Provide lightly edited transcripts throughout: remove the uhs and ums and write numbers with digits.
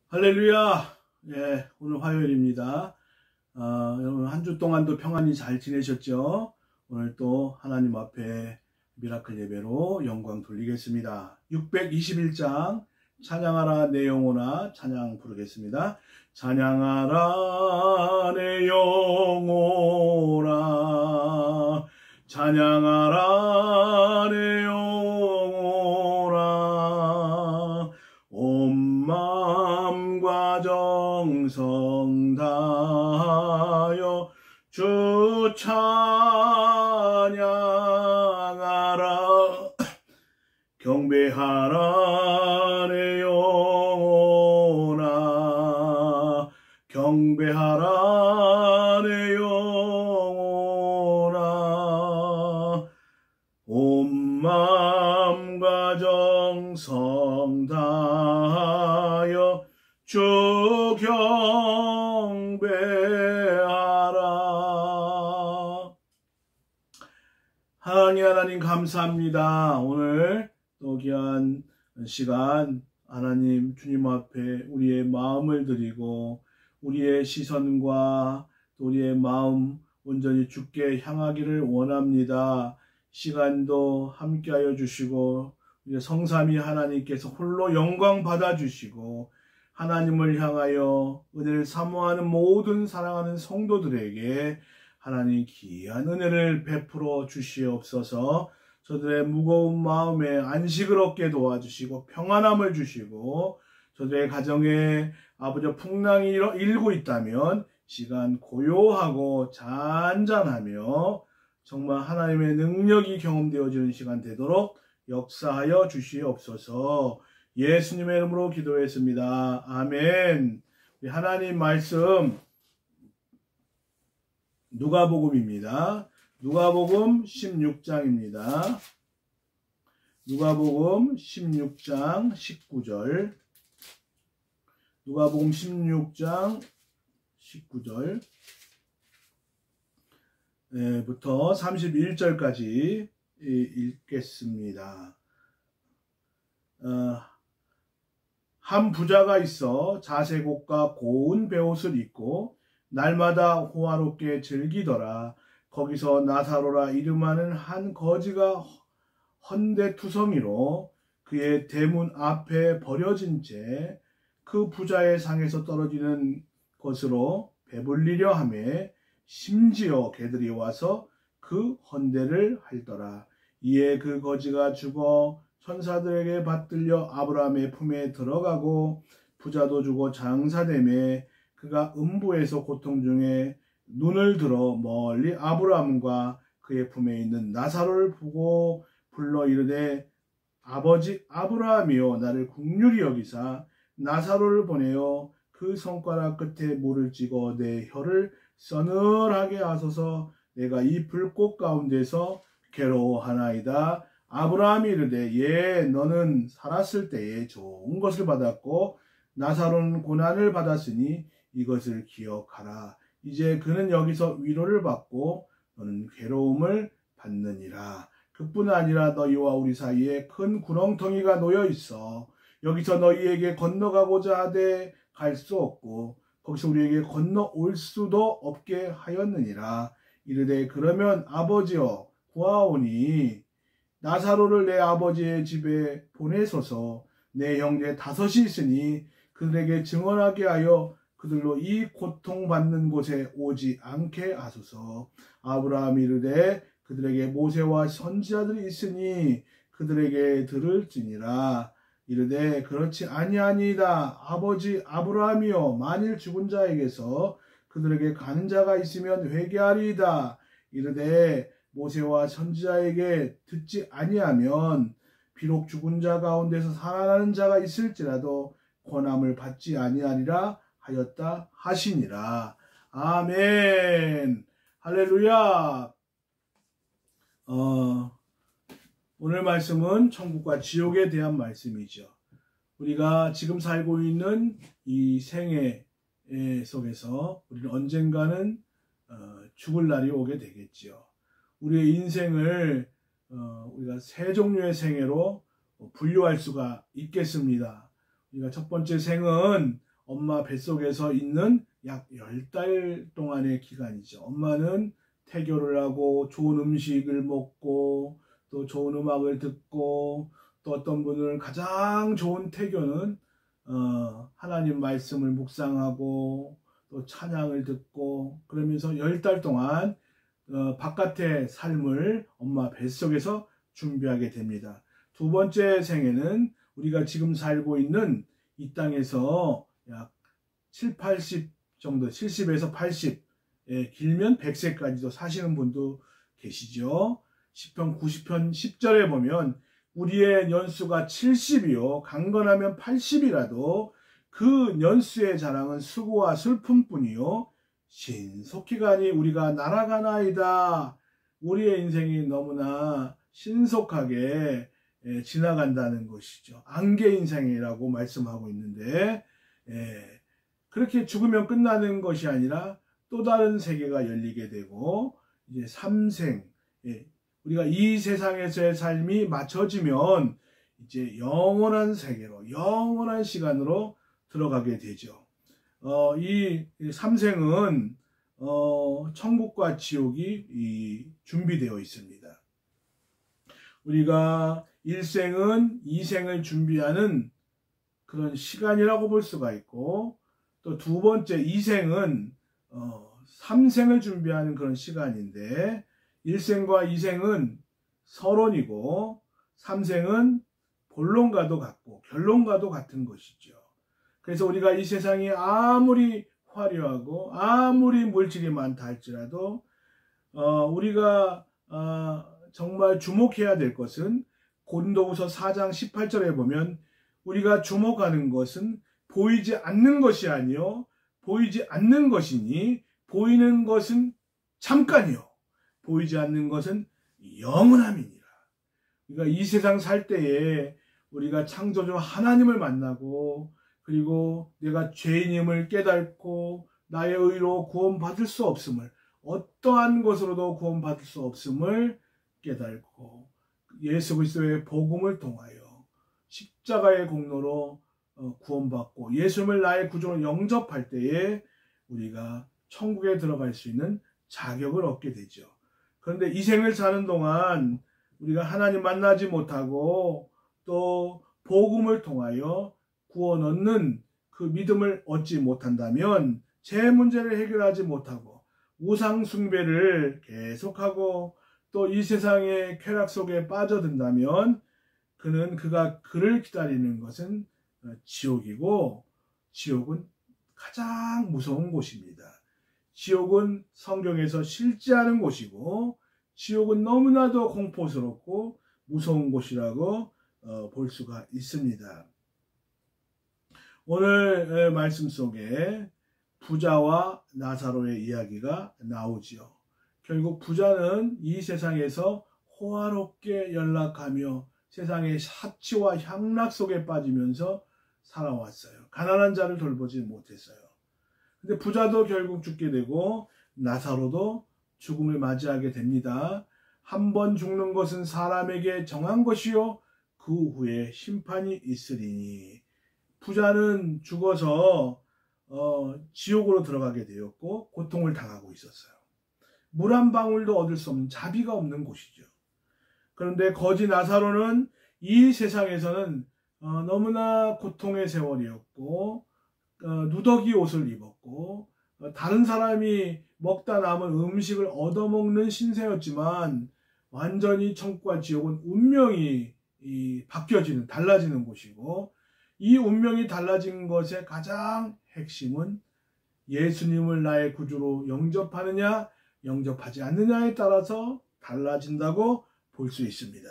할렐루야. 예, 오늘 화요일입니다. 여러분 한 주 동안도 평안히 잘 지내셨죠? 오늘 또 하나님 앞에 미라클 예배로 영광 돌리겠습니다. 621장 찬양하라 내 영혼아 찬양 부르겠습니다. 찬양하라 내 영혼아 찬양하라 내 영혼아 온 마음과 정성 다하여 주 찬양하라 경배하라 내 영혼아 경배하라 내 영혼아 온 마음과 정성 다하여 주 경배하라. 하나님 감사합니다. 오늘 또 귀한 시간 하나님 주님 앞에 우리의 마음을 드리고 우리의 시선과 또 우리의 마음 온전히 주께 향하기를 원합니다. 시간도 함께하여 주시고 우리 성삼위 하나님께서 홀로 영광 받아주시고 하나님을 향하여 은혜를 사모하는 모든 사랑하는 성도들에게 하나님 귀한 은혜를 베풀어 주시옵소서. 저들의 무거운 마음에 안식을 얻게 도와주시고 평안함을 주시고 저들의 가정에 아버지 풍랑이 일고 있다면 시간 고요하고 잔잔하며 정말 하나님의 능력이 경험되어지는 시간 되도록 역사하여 주시옵소서. 예수님의 이름으로 기도했습니다. 아멘. 하나님 말씀 누가복음입니다. 누가복음 16장입니다. 누가복음 16장 19절 누가복음 16장 19절 부터 31절까지 읽겠습니다. 한 부자가 있어 자색옷과 고운 베옷을 입고 날마다 호화롭게 즐기더라. 거기서 나사로라 이름하는 한 거지가 헌데투성이로 그의 대문 앞에 버려진 채 그 부자의 상에서 떨어지는 것으로 배불리려 하매 심지어 개들이 와서 그 헌데를 핥더라. 이에 그 거지가 죽어 천사들에게 받들려 아브라함의 품에 들어가고 부자도 죽어 장사되매 그가 음부에서 고통 중에 눈을 들어 멀리 아브라함과 그의 품에 있는 나사로를 보고 불러 이르되 아버지 아브라함이여 나를 긍휼히 여기사 나사로를 보내어 그 손가락 끝에 물을 찍어 내 혀를 서늘하게 하소서. 내가 이 불꽃 가운데서 괴로워하나이다. 아브라함이 이르되 예 너는 살았을 때에 좋은 것을 받았고 나사로는 고난을 받았으니 이것을 기억하라. 이제 그는 여기서 위로를 받고 너는 괴로움을 받느니라. 그뿐 아니라 너희와 우리 사이에 큰 구렁텅이가 놓여 있어 여기서 너희에게 건너가고자 하되 갈 수 없고 거기서 우리에게 건너올 수도 없게 하였느니라. 이르되 그러면 아버지여 구하오니 나사로를 내 아버지의 집에 보내소서. 내 형제 5이 있으니 그들에게 증언하게 하여 그들로 이 고통받는 곳에 오지 않게 하소서. 아브라함이 이르되 그들에게 모세와 선지자들이 있으니 그들에게 들을지니라. 이르되 그렇지 아니하니이다. 아버지 아브라함이여 만일 죽은 자에게서 그들에게 가는 자가 있으면 회개하리이다. 이르되 모세와 선지자에게 듣지 아니하면 비록 죽은 자 가운데서 살아나는 자가 있을지라도 권함을 받지 아니하리라 하였다 하시니라. 아멘. 할렐루야. 오늘 말씀은 천국과 지옥에 대한 말씀이죠. 우리가 지금 살고 있는 이 생애 속에서 우리는 언젠가는 죽을 날이 오게 되겠지요. 우리의 인생을 우리가 세 종류의 생애로 분류할 수가 있겠습니다. 우리가 첫 번째 생은 엄마 뱃속에서 있는 약 10달 동안의 기간이죠. 엄마는 태교를 하고 좋은 음식을 먹고 또 좋은 음악을 듣고 또 어떤 분은 가장 좋은 태교는 하나님 말씀을 묵상하고 또 찬양을 듣고 그러면서 10달 동안 바깥의 삶을 엄마 뱃속에서 준비하게 됩니다. 두 번째 생에는 우리가 지금 살고 있는 이 땅에서 약 80 정도, 70에서 80, 길면 100세까지도 사시는 분도 계시죠. 시편 90편 10절에 보면 우리의 연수가 70이요 강건하면 80이라도 그 연수의 자랑은 수고와 슬픔뿐이요 신속히 가니 우리가 날아가나이다. 우리의 인생이 너무나 신속하게 지나간다는 것이죠. 안개 인생이라고 말씀하고 있는데 그렇게 죽으면 끝나는 것이 아니라 또 다른 세계가 열리게 되고 이제 삼생, 우리가 이 세상에서의 삶이 맞춰지면 이제 영원한 세계로, 영원한 시간으로 들어가게 되죠. 이 삼생은 천국과 지옥이 준비되어 있습니다. 우리가 일생은 이생을 준비하는 그런 시간이라고 볼 수가 있고 또 두 번째 이생은 삼생을 준비하는 그런 시간인데 일생과 이생은 서론이고 삼생은 본론과도 같고 결론과도 같은 것이죠. 그래서 우리가 이 세상이 아무리 화려하고 아무리 물질이 많다 할지라도 우리가 정말 주목해야 될 것은 고린도후서 4장 18절에 보면 우리가 주목하는 것은 보이지 않는 것이 아니요 보이지 않는 것이니 보이는 것은 잠깐이요 보이지 않는 것은 영원함이니라. 그러니까 이 세상 살 때에 우리가 창조주 하나님을 만나고 그리고 내가 죄인임을 깨닫고 나의 의로 구원받을 수 없음을 어떠한 것으로도 구원받을 수 없음을 깨닫고 예수 그리스도의 복음을 통하여 십자가의 공로로 구원받고 예수님을 나의 구주로 영접할 때에 우리가 천국에 들어갈 수 있는 자격을 얻게 되죠. 그런데 이 생을 사는 동안 우리가 하나님 만나지 못하고 또 복음을 통하여 구원 얻는 그 믿음을 얻지 못한다면 제 문제를 해결하지 못하고 우상 숭배를 계속하고 또 이 세상의 쾌락 속에 빠져든다면 그가 그를 기다리는 것은 지옥이고 지옥은 가장 무서운 곳입니다. 지옥은 성경에서 실제하는 곳이고 지옥은 너무나도 공포스럽고 무서운 곳이라고 볼 수가 있습니다. 오늘 말씀 속에 부자와 나사로의 이야기가 나오지요. 결국 부자는 이 세상에서 호화롭게 연락하며 세상의 사치와 향락 속에 빠지면서 살아왔어요. 가난한 자를 돌보지 못했어요. 근데 부자도 결국 죽게 되고 나사로도 죽음을 맞이하게 됩니다. 한 번 죽는 것은 사람에게 정한 것이요 그 후에 심판이 있으리니 부자는 죽어서 지옥으로 들어가게 되었고 고통을 당하고 있었어요. 물 한 방울도 얻을 수 없는 자비가 없는 곳이죠. 그런데 거지 나사로는 이 세상에서는 너무나 고통의 세월이었고 누더기 옷을 입었고 다른 사람이 먹다 남은 음식을 얻어먹는 신세였지만 완전히 천국과 지옥은 운명이 바뀌어지는 달라지는 곳이고 이 운명이 달라진 것의 가장 핵심은 예수님을 나의 구주로 영접하느냐 영접하지 않느냐에 따라서 달라진다고 볼 수 있습니다.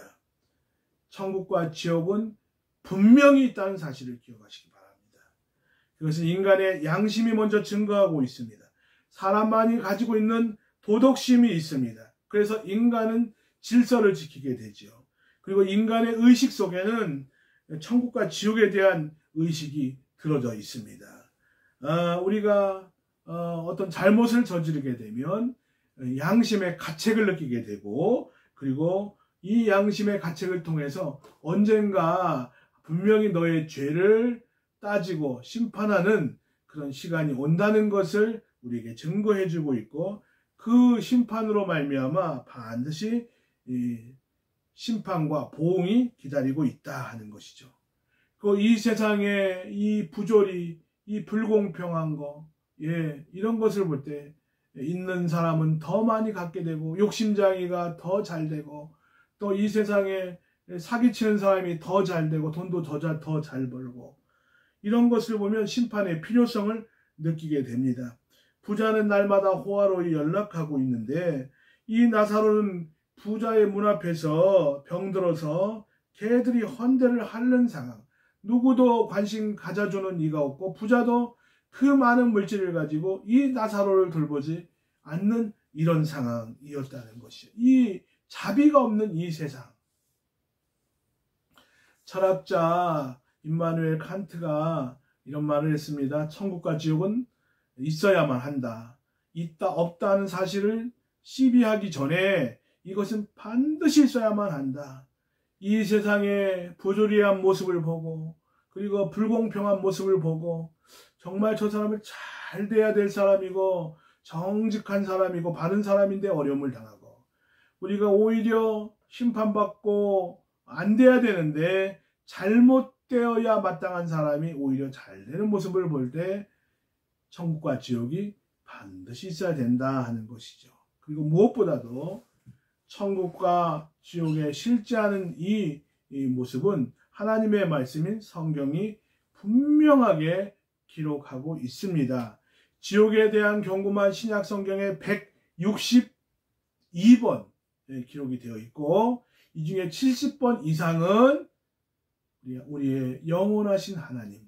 천국과 지옥은 분명히 있다는 사실을 기억하시기 바랍니다. 그것은 인간의 양심이 먼저 증거하고 있습니다. 사람만이 가지고 있는 도덕심이 있습니다. 그래서 인간은 질서를 지키게 되죠. 그리고 인간의 의식 속에는 천국과 지옥에 대한 의식이 들어져 있습니다. 우리가 어떤 잘못을 저지르게 되면 양심의 가책을 느끼게 되고 그리고 이 양심의 가책을 통해서 언젠가 분명히 너의 죄를 따지고 심판하는 그런 시간이 온다는 것을 우리에게 증거해 주고 있고, 그 심판으로 말미암아 반드시 심판과 보응이 기다리고 있다 하는 것이죠. 이 세상에 이 부조리, 이 불공평한 거, 이런 것을 볼 때 있는 사람은 더 많이 갖게 되고, 욕심장이가 더 잘 되고, 또 이 세상에 사기치는 사람이 더 잘 되고, 돈도 더 잘 벌고, 이런 것을 보면 심판의 필요성을 느끼게 됩니다. 부자는 날마다 호화로이 연락하고 있는데, 이 나사로는 부자의 문 앞에서 병들어서 개들이 헌대를 핥는 상황, 누구도 관심 가져주는 이가 없고, 부자도 그 많은 물질을 가지고 이 나사로를 돌보지 않는 이런 상황이었다는 것이죠. 이 자비가 없는 이 세상. 철학자 임마누엘 칸트가 이런 말을 했습니다. 천국과 지옥은 있어야만 한다. 있다 없다 하는 사실을 시비하기 전에 이것은 반드시 있어야만 한다. 이 세상의 부조리한 모습을 보고, 그리고 불공평한 모습을 보고, 정말 저 사람을 잘 돼야 될 사람이고 정직한 사람이고 바른 사람인데 어려움을 당하고, 우리가 오히려 심판받고 안 돼야 되는데 잘못되어야 마땅한 사람이 오히려 잘 되는 모습을 볼 때 천국과 지옥이 반드시 있어야 된다 하는 것이죠. 그리고 무엇보다도 천국과 지옥에 실제하는 이 모습은 하나님의 말씀인 성경이 분명하게 기록하고 있습니다. 지옥에 대한 경고만 신약 성경에 162번 기록이 되어 있고, 이 중에 70번 이상은 우리의 영원하신 하나님,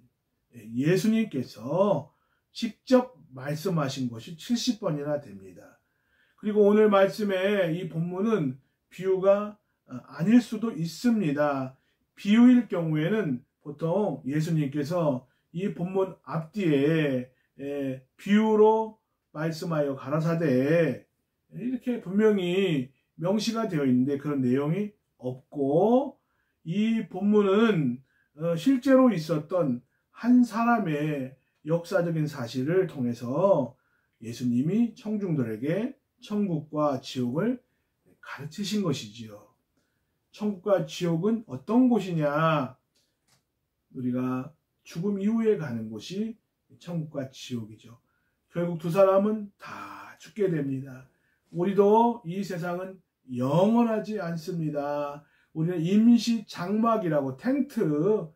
예수님께서 직접 말씀하신 것이 70번이나 됩니다. 그리고 오늘 말씀의 이 본문은 비유가 아닐 수도 있습니다. 비유일 경우에는 보통 예수님께서 이 본문 앞뒤에 비유로 말씀하여 가라사대 이렇게 분명히 명시가 되어 있는데 그런 내용이 없고, 이 본문은 실제로 있었던 한 사람의 역사적인 사실을 통해서 예수님이 청중들에게 천국과 지옥을 가르치신 것이지요. 천국과 지옥은 어떤 곳이냐? 우리가 죽음 이후에 가는 곳이 천국과 지옥이죠. 결국 두 사람은 다 죽게 됩니다. 우리도 이 세상은 영원하지 않습니다. 우리는 임시 장막이라고, 텐트,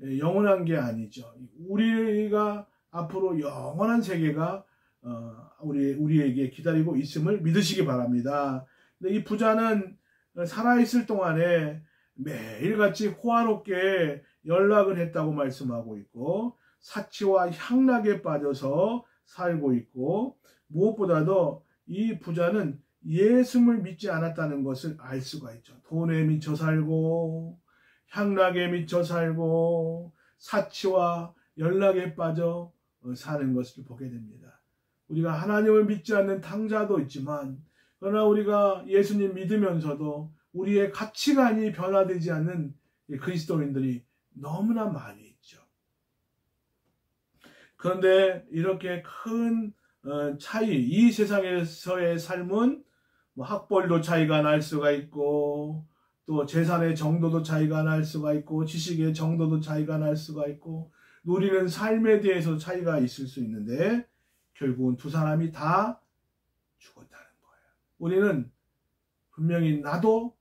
영원한 게 아니죠. 우리가 앞으로 영원한 세계가 우리에게 기다리고 있음을 믿으시기 바랍니다. 근데 이 부자는 살아있을 동안에 매일같이 호화롭게 연락을 했다고 말씀하고 있고, 사치와 향락에 빠져서 살고 있고, 무엇보다도 이 부자는 예수를 믿지 않았다는 것을 알 수가 있죠. 돈에 미쳐 살고, 향락에 미쳐 살고, 사치와 연락에 빠져 사는 것을 보게 됩니다. 우리가 하나님을 믿지 않는 탕자도 있지만, 그러나 우리가 예수님 믿으면서도 우리의 가치관이 변화되지 않는 그리스도인들이 너무나 많이 있죠. 그런데 이렇게 큰 차이, 이 세상에서의 삶은 학벌도 차이가 날 수가 있고, 또 재산의 정도도 차이가 날 수가 있고, 지식의 정도도 차이가 날 수가 있고, 누리는 삶에 대해서 차이가 있을 수 있는데 결국은 두 사람이 다 죽었다는 거예요. 우리는 분명히 나도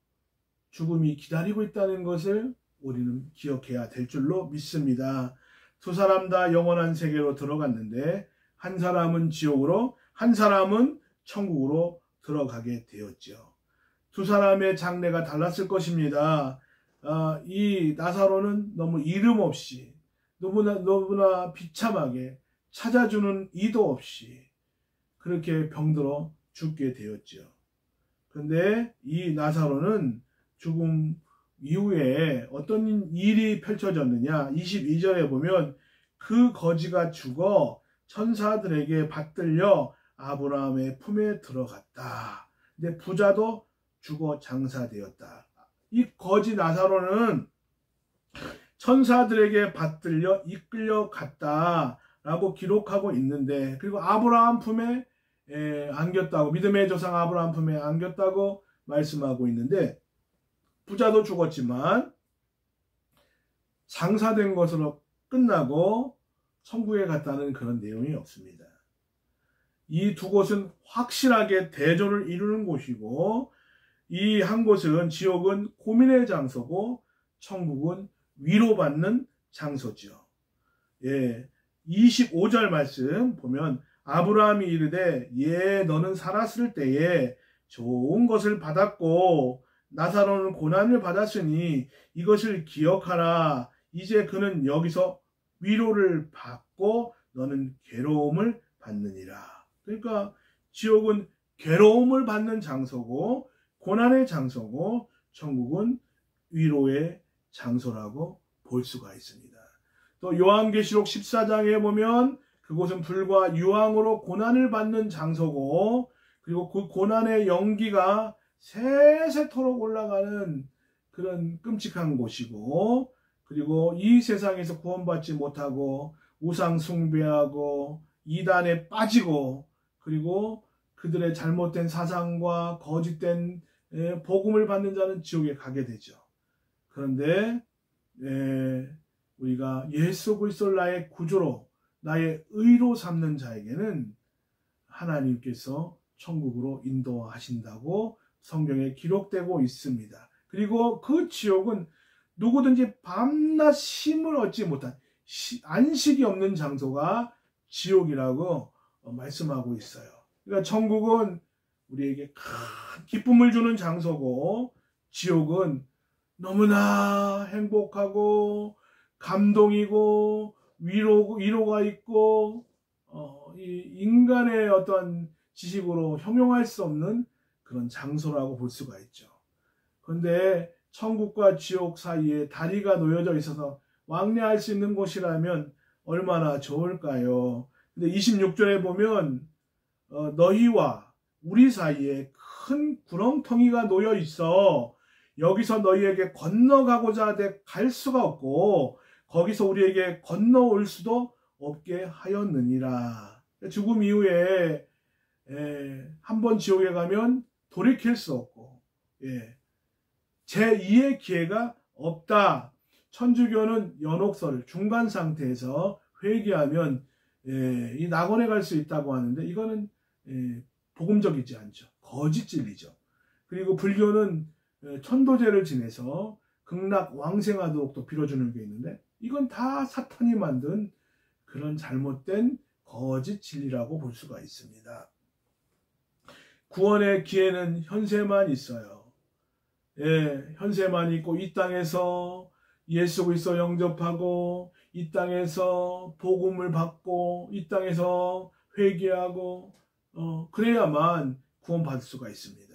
죽음이 기다리고 있다는 것을 우리는 기억해야 될 줄로 믿습니다. 두 사람 다 영원한 세계로 들어갔는데 한 사람은 지옥으로, 한 사람은 천국으로 들어가게 되었죠. 두 사람의 장래가 달랐을 것입니다. 이 나사로는 너무 이름 없이, 너무나 비참하게 찾아주는 이도 없이 그렇게 병들어 죽게 되었죠. 그런데 이 나사로는 죽음 이후에 어떤 일이 펼쳐졌느냐, 22절에 보면 그 거지가 죽어 천사들에게 받들려 아브라함의 품에 들어갔다. 근데 부자도 죽어 장사되었다. 이 거지 나사로는 천사들에게 받들려 이끌려 갔다. 라고 기록하고 있는데, 그리고 아브라함 품에 안겼다고, 믿음의 조상 아브라함 품에 안겼다고 말씀하고 있는데, 부자도 죽었지만 장사된 것으로 끝나고 천국에 갔다는 그런 내용이 없습니다. 이 두 곳은 확실하게 대조를 이루는 곳이고, 이 한 곳은, 지옥은 고민의 장소고 천국은 위로받는 장소죠. 25절 말씀 보면, 아브라함이 이르되 너는 살았을 때에 좋은 것을 받았고 나사로는 고난을 받았으니 이것을 기억하라. 이제 그는 여기서 위로를 받고 너는 괴로움을 받느니라. 그러니까 지옥은 괴로움을 받는 장소고 고난의 장소고 천국은 위로의 장소라고 볼 수가 있습니다. 또 요한계시록 14장에 보면 그곳은 불과 유황으로 고난을 받는 장소고, 그리고 그 고난의 연기가 세세토록 올라가는 그런 끔찍한 곳이고, 그리고 이 세상에서 구원받지 못하고 우상 숭배하고 이단에 빠지고, 그리고 그들의 잘못된 사상과 거짓된 복음을 받는 자는 지옥에 가게 되죠. 그런데 우리가 예수 그리스도를 나의 구주로, 나의 의로 삼는 자에게는 하나님께서 천국으로 인도하신다고 성경에 기록되고 있습니다. 그리고 그 지옥은 누구든지 밤낮 쉼을 얻지 못한 안식이 없는 장소가 지옥이라고 말씀하고 있어요. 그러니까 천국은 우리에게 큰 기쁨을 주는 장소고, 지옥은 너무나 행복하고 감동이고 위로가 있고 이 인간의 어떤 지식으로 형용할 수 없는 그런 장소라고 볼 수가 있죠. 그런데 천국과 지옥 사이에 다리가 놓여져 있어서 왕래할 수 있는 곳이라면 얼마나 좋을까요? 근데 26절에 보면 너희와 우리 사이에 큰 구렁텅이가 놓여 있어 여기서 너희에게 건너가고자 갈 수가 없고 거기서 우리에게 건너올 수도 없게 하였느니라. 죽음 이후에 한번 지옥에 가면 돌이킬 수 없고 제2의 기회가 없다. 천주교는 연옥설 중간 상태에서 회개하면 이 낙원에 갈 수 있다고 하는데, 이거는 복음적이지 않죠. 거짓 진리죠. 그리고 불교는 천도제를 지내서 극락 왕생하도록 또 빌어주는 게 있는데, 이건 다 사탄이 만든 그런 잘못된 거짓 진리라고 볼 수가 있습니다. 구원의 기회는 현세만 있어요. 현세만 있고 이 땅에서 예수 그리스도 영접하고 이 땅에서 복음을 받고 이 땅에서 회개하고 그래야만 구원받을 수가 있습니다.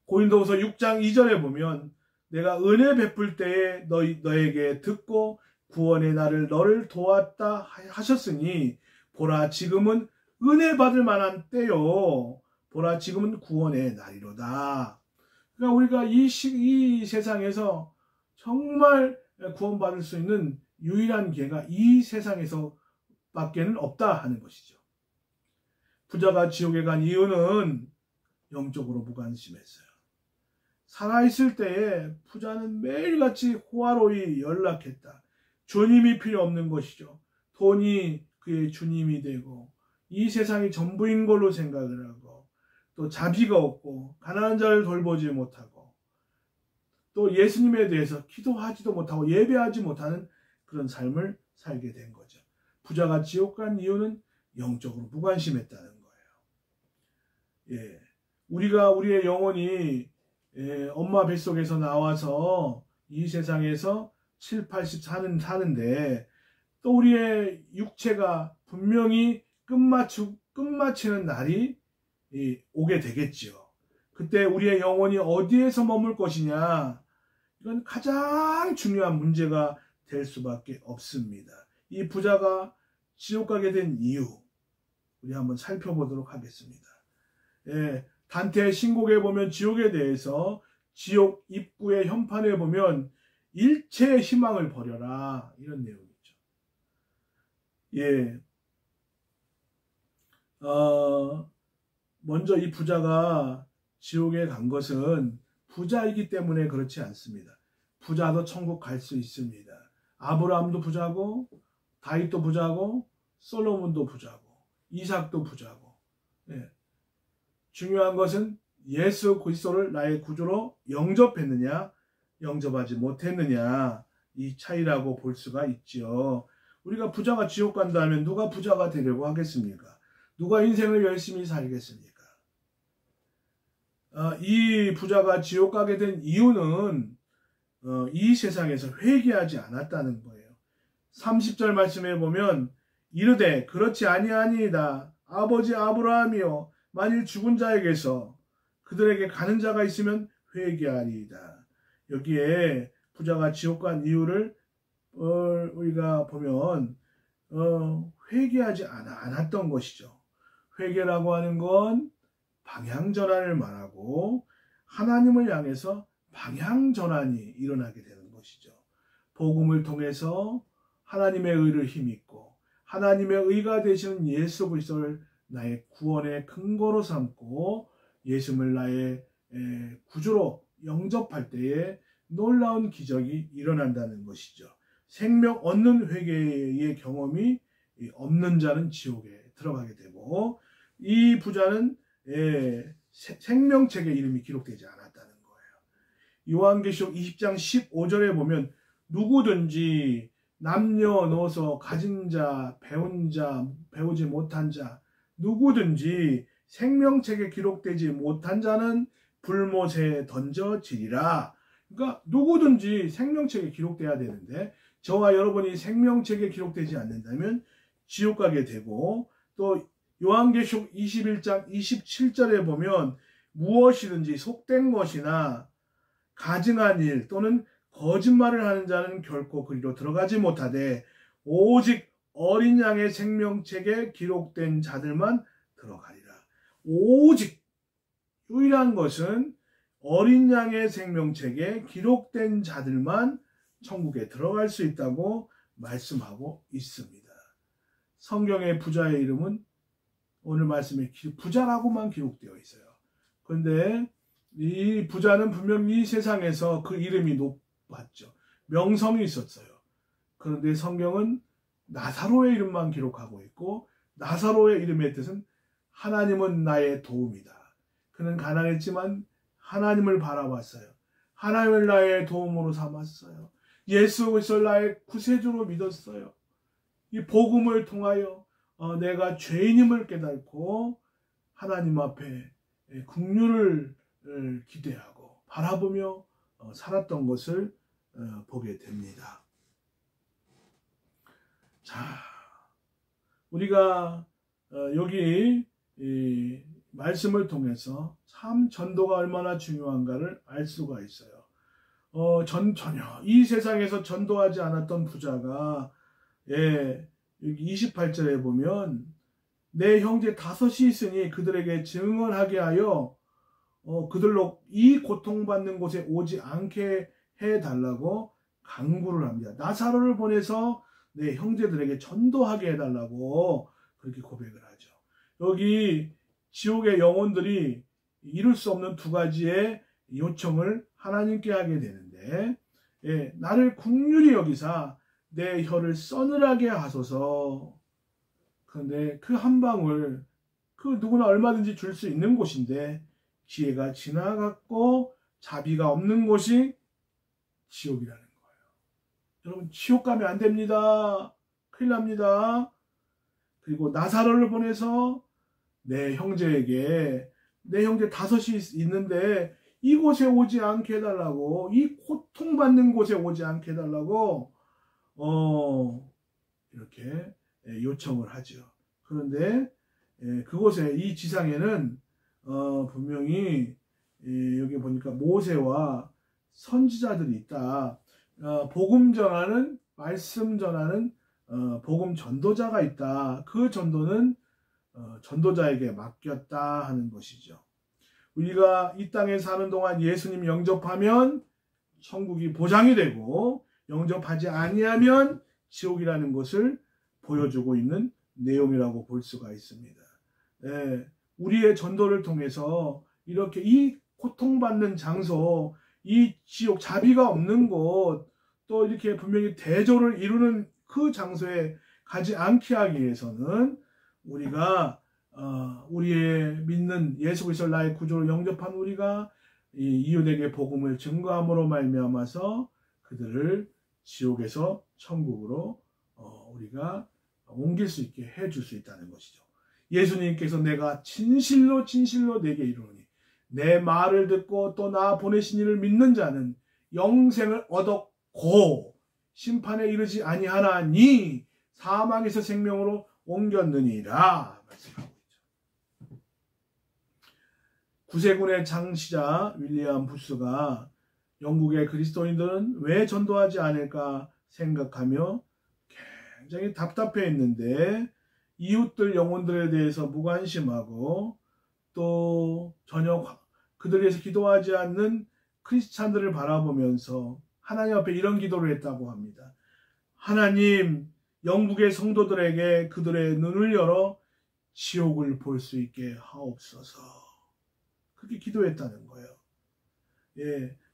고린도후서 6장 2절에 보면 내가 은혜 베풀 때에 너에게 듣고 구원의 날을 너를 도왔다 하셨으니 보라 지금은 은혜 받을 만한 때요. 보라 지금은 구원의 날이로다. 그러니까 우리가 이 세상에서 정말 구원받을 수 있는 유일한 기회가 이 세상에서 밖에는 없다 하는 것이죠. 부자가 지옥에 간 이유는 영적으로 무관심했어요. 살아있을 때에 부자는 매일같이 호화로이 연락했다. 주님이 필요 없는 것이죠. 돈이 그의 주님이 되고 이 세상이 전부인 걸로 생각을 하고 또 자비가 없고 가난한 자를 돌보지 못하고 또 예수님에 대해서 기도하지도 못하고 예배하지 못하는 그런 삶을 살게 된 거죠. 부자가 지옥 간 이유는 영적으로 무관심했다는 거예요. 우리가 우리의 영혼이 엄마 뱃속에서 나와서 이 세상에서 7, 80 사는데 또 우리의 육체가 분명히 끝마치는 날이 오게 되겠죠. 그때 우리의 영혼이 어디에서 머물 것이냐, 이건 가장 중요한 문제가 될 수밖에 없습니다. 이 부자가 지옥 가게 된 이유 우리 한번 살펴보도록 하겠습니다. 단테의 신곡에 보면 지옥에 대해서 지옥 입구의 현판에 보면 일체의 희망을 버려라 이런 내용이죠. 먼저 이 부자가 지옥에 간 것은 부자이기 때문에 그렇지 않습니다. 부자도 천국 갈 수 있습니다. 아브라함도 부자고, 다윗도 부자고, 솔로몬도 부자고, 이삭도 부자고. 예. 중요한 것은 예수 그리스도를 나의 구주로 영접했느냐, 영접하지 못했느냐, 이 차이라고 볼 수가 있지요. 우리가 부자가 지옥 간다면 누가 부자가 되려고 하겠습니까? 누가 인생을 열심히 살겠습니까? 이 부자가 지옥 가게 된 이유는 이 세상에서 회개하지 않았다는 거예요. 30절 말씀에 보면 이르되 그렇지 아니하니이다. 아버지 아브라함이여 만일 죽은 자에게서 그들에게 가는 자가 있으면 회개하리이다. 여기에 부자가 지옥 간 이유를 우리가 보면 회개하지 않았던 것이죠. 회개라고 하는 건 방향전환을 말하고 하나님을 향해서 방향전환이 일어나게 되는 것이죠. 복음을 통해서 하나님의 의를 힘입고 하나님의 의가 되시는 예수 그리스도를 나의 구원의 근거로 삼고 예수를 나의 구주로 영접할 때에 놀라운 기적이 일어난다는 것이죠. 생명 얻는 회개의 경험이 없는 자는 지옥에 들어가게 되고 이 부자는 생명책에 이름이 기록되지 않았다는 거예요. 요한계시록 20장 15절에 보면 누구든지 남녀노소 가진 자, 배운 자, 배우지 못한 자 누구든지 생명책에 기록되지 못한 자는 불못에 던져지리라. 그러니까 누구든지 생명책에 기록돼야 되는데 저와 여러분이 생명책에 기록되지 않는다면 지옥 가게 되고 또 요한계시록 21장 27절에 보면 무엇이든지 속된 것이나 가증한 일 또는 거짓말을 하는 자는 결코 그리로 들어가지 못하되 오직 어린 양의 생명책에 기록된 자들만 들어가리라. 오직 유일한 것은 어린 양의 생명책에 기록된 자들만 천국에 들어갈 수 있다고 말씀하고 있습니다. 성경의 부자의 이름은 오늘 말씀에 부자라고만 기록되어 있어요. 그런데 이 부자는 분명히 이 세상에서 그 이름이 높았죠. 명성이 있었어요. 그런데 성경은 나사로의 이름만 기록하고 있고 나사로의 이름의 뜻은 하나님은 나의 도움이다. 그는 가난했지만 하나님을 바라봤어요. 하나님을 나의 도움으로 삼았어요. 예수 그리스도를 나의 구세주로 믿었어요. 이 복음을 통하여 내가 죄인임을 깨닫고 하나님 앞에 긍휼을 기대하고 바라보며 살았던 것을 보게 됩니다. 자, 우리가 여기 이 말씀을 통해서 참 전도가 얼마나 중요한가를 알 수가 있어요. 전혀 이 세상에서 전도하지 않았던 부자가 여기 28절에 보면 내 형제 5이 있으니 그들에게 증언하게 하여 그들로 이 고통받는 곳에 오지 않게 해달라고 간구를 합니다. 나사로를 보내서 내 형제들에게 전도하게 해달라고 그렇게 고백을 하죠. 여기 지옥의 영혼들이 이룰 수 없는 두 가지의 요청을 하나님께 하게 되는데 나를 긍휼히 여기사 내 혀를 서늘하게 하소서. 그런데 그 한 방울 그 누구나 얼마든지 줄 수 있는 곳인데 지혜가 지나갔고 자비가 없는 곳이 지옥이라는 거예요. 여러분 지옥 가면 안 됩니다. 큰일 납니다. 그리고 나사로를 보내서 내 형제에게 내 형제 5이 있는데 이곳에 오지 않게 해달라고 이 고통받는 곳에 오지 않게 해달라고 이렇게 요청을 하죠. 그런데 그곳에 이 지상에는 분명히 여기 보니까 모세와 선지자들이 있다. 복음 전하는 말씀 전하는 복음 전도자가 있다. 그 전도는 전도자에게 맡겼다 하는 것이죠. 우리가 이 땅에 사는 동안 예수님 영접하면 천국이 보장이 되고 영접하지 아니하면 지옥이라는 것을 보여주고 있는 내용이라고 볼 수가 있습니다. 우리의 전도를 통해서 이렇게 이 고통받는 장소, 이 지옥, 자비가 없는 곳, 또 이렇게 분명히 대조를 이루는 그 장소에 가지 않게 하기 위해서는 우리가 우리의 믿는 예수 그리스도를 나의 구주로 영접한 우리가 이 이웃에게 복음을 증거함으로 말미암아서 그들을 지옥에서 천국으로 우리가 옮길 수 있게 해줄 수 있다는 것이죠. 예수님께서 내가 진실로 내게 이르노니 내 말을 듣고 또 나 보내신 이를 믿는 자는 영생을 얻었고 심판에 이르지 아니하나니 사망에서 생명으로 옮겼느니라 말씀하고 있죠. 구세군의 장시자 윌리엄 부스가 영국의 그리스도인들은 왜 전도하지 않을까 생각하며 굉장히 답답해했는데 이웃들 영혼들에 대해서 무관심하고 또 전혀 그들을 위해서 기도하지 않는 크리스찬들을 바라보면서 하나님 앞에 이런 기도를 했다고 합니다. 하나님, 영국의 성도들에게 그들의 눈을 열어 지옥을 볼 수 있게 하옵소서. 그렇게 기도했다는 거예요.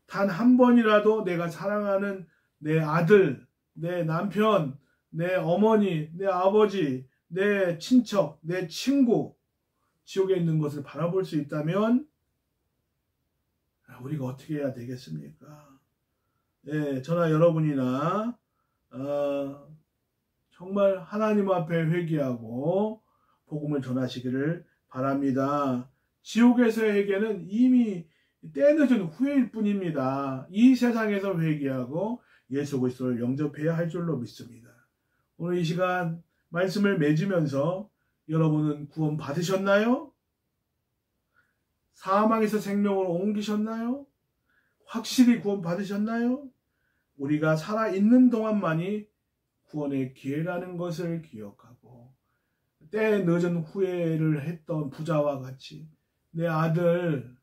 단 한 번이라도 내가 사랑하는 내 아들, 내 남편, 내 어머니, 내 아버지, 내 친척, 내 친구 지옥에 있는 것을 바라볼 수 있다면 우리가 어떻게 해야 되겠습니까? 저나 여러분이나 정말 하나님 앞에 회개하고 복음을 전하시기를 바랍니다. 지옥에서의 회개는 이미 때늦은 후회일 뿐입니다. 이 세상에서 회개하고 예수 그리스도를 영접해야 할 줄로 믿습니다. 오늘 이 시간 말씀을 맺으면서 여러분은 구원 받으셨나요? 사망에서 생명으로 옮기셨나요? 확실히 구원 받으셨나요? 우리가 살아있는 동안만이 구원의 기회라는 것을 기억하고 때 늦은 후회를 했던 부자와 같이 내 아들,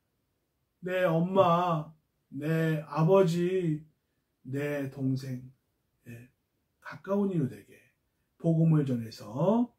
내 엄마, 내 아버지, 내 동생, 가까운 이웃에게 복음을 전해서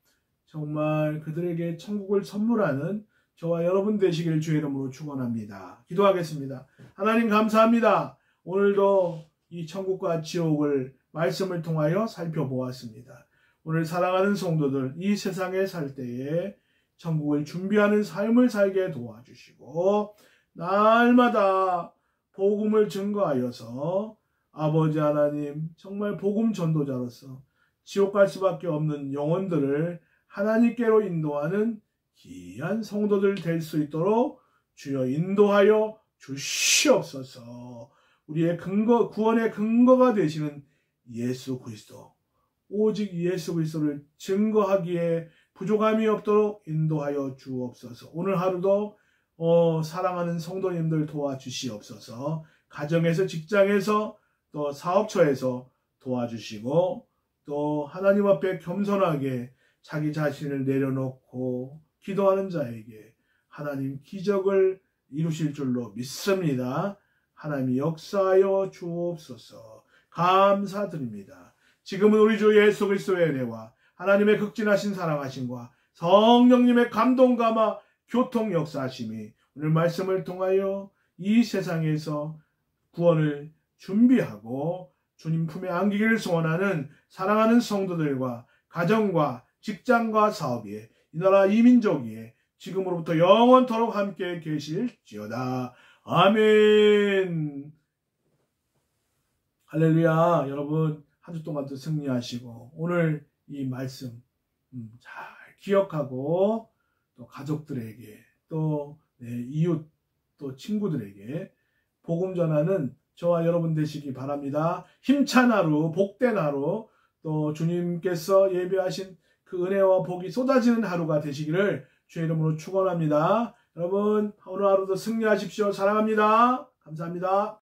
정말 그들에게 천국을 선물하는 저와 여러분 되시길 주의 이름으로 축원합니다. 기도하겠습니다. 하나님 감사합니다. 오늘도 이 천국과 지옥을 말씀을 통하여 살펴보았습니다. 오늘 사랑하는 성도들 이 세상에 살 때에 천국을 준비하는 삶을 살게 도와주시고 날마다 복음을 증거하여서 아버지 하나님 정말 복음 전도자로서 지옥 갈 수밖에 없는 영혼들을 하나님께로 인도하는 귀한 성도들 될 수 있도록 주여 인도하여 주시옵소서. 우리의 근거, 구원의 근거가 되시는 예수 그리스도, 오직 예수 그리스도를 증거하기에 부족함이 없도록 인도하여 주옵소서. 오늘 하루도 사랑하는 성도님들 도와주시옵소서. 가정에서, 직장에서, 또 사업처에서 도와주시고 또 하나님 앞에 겸손하게 자기 자신을 내려놓고 기도하는 자에게 하나님 기적을 이루실 줄로 믿습니다. 하나님이 역사하여 주옵소서. 감사드립니다. 지금은 우리 주 예수 그리스도의 은혜와 하나님의 극진하신 사랑하심과 성령님의 감동 감화 교통 역사하심이 오늘 말씀을 통하여 이 세상에서 구원을 준비하고 주님 품에 안기기를 소원하는 사랑하는 성도들과 가정과 직장과 사업에 이 나라 이 민족에 지금으로부터 영원토록 함께 계실지어다. 아멘. 할렐루야. 여러분 한 주 동안도 승리하시고 오늘 이 말씀 잘 기억하고 또 가족들에게 또 이웃 또 친구들에게 복음 전하는 저와 여러분 되시기 바랍니다. 힘찬 하루, 복된 하루, 또 주님께서 예배하신 그 은혜와 복이 쏟아지는 하루가 되시기를 주의 이름으로 축원합니다. 여러분 오늘 하루도 승리하십시오. 사랑합니다. 감사합니다.